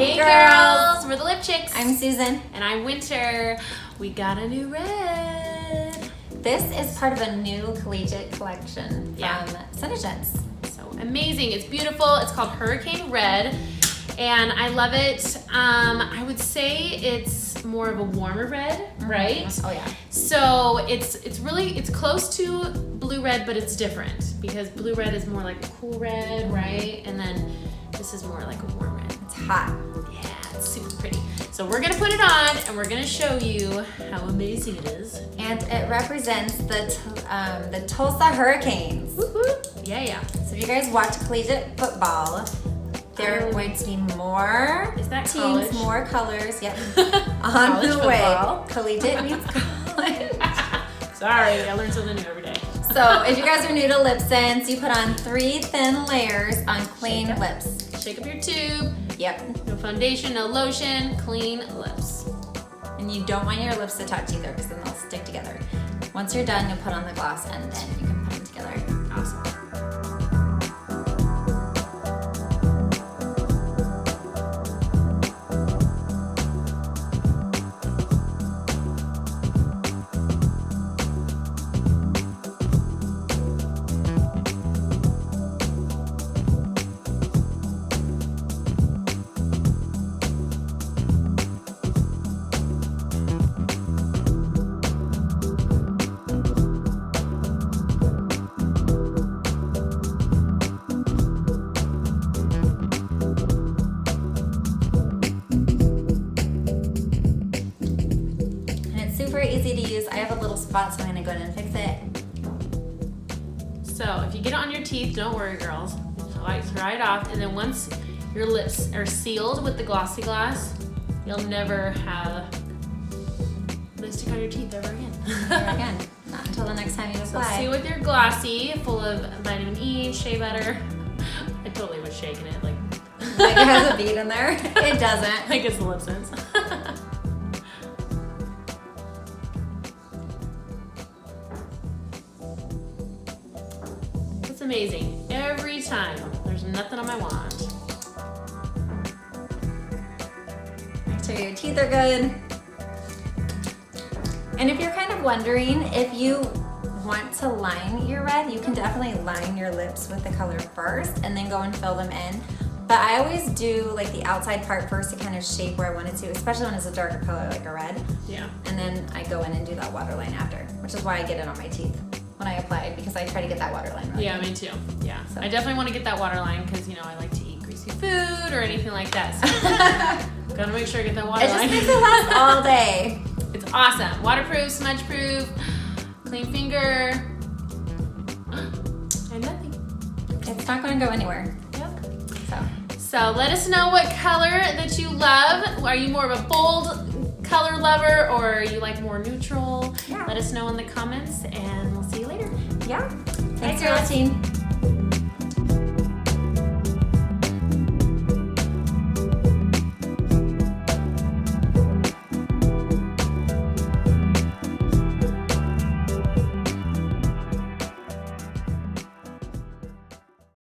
Hey girls, we're the LipChicks. I'm Susan. And I'm Winter. We got a new red. This is part of a new collegiate collection from SeneGence. So amazing, it's beautiful. It's called Hurricane Red and I love it. I would say it's more of a warmer red, right? Oh yeah. So it's close to blue red, but it's different because blue red is more like a cool red, right? And then this is more like a warm red. It's hot. Yeah, it's super pretty. So we're gonna put it on and we're gonna show you how amazing it is. And it represents the Tulsa Hurricanes. Woo-hoo. Yeah. So if you guys watch collegiate football, there are going to be more teams, college? more colors. Yep. On the way. Collegiate means college. Sorry, I learn something new every day. So if you guys are new to LipSense, you put on 3 thin layers on clean lips. Shake up your tube. Yep. No foundation, no lotion, clean lips. And you don't want your lips to touch either because then they'll stick together. Once you're done, you'll put on the gloss and then you can put them together. Awesome. Super easy to use. I have a little spot, so I'm gonna go ahead and fix it. So if you get it on your teeth, don't worry, girls. Try it off, and then once your lips are sealed with the glossy gloss, you'll never have lipstick on your teeth ever again. Never again. Not until the next time you apply. So see with your glossy, full of vitamin E, shea butter. I totally was shaking it like it has a bead in there. It doesn't. Like it's the LipSense. It's amazing. Every time. There's nothing on my wand. Make sure your teeth are good. And if you're kind of wondering if you want to line your red, you can definitely line your lips with the color first and then go and fill them in. But I always do like the outside part first to kind of shape where I want it to, especially when it's a darker color like a red. Yeah. And then I go in and do that waterline after, which is why I get it on my teeth when I apply it, because I try to get that waterline right. Yeah, me too. Yeah. So I definitely want to get that waterline because, you know, I like to eat greasy food or anything like that. So gotta make sure I get that waterline. It just makes it last all day. It's awesome. Waterproof, smudge proof, clean finger, and nothing. It's not going to go anywhere. Yep. So let us know what color that you love. Are you more of a bold color lover or you like more neutral? Yeah. Let us know in the comments and we'll see you later. Yeah. Thanks Bye, for girls. watching.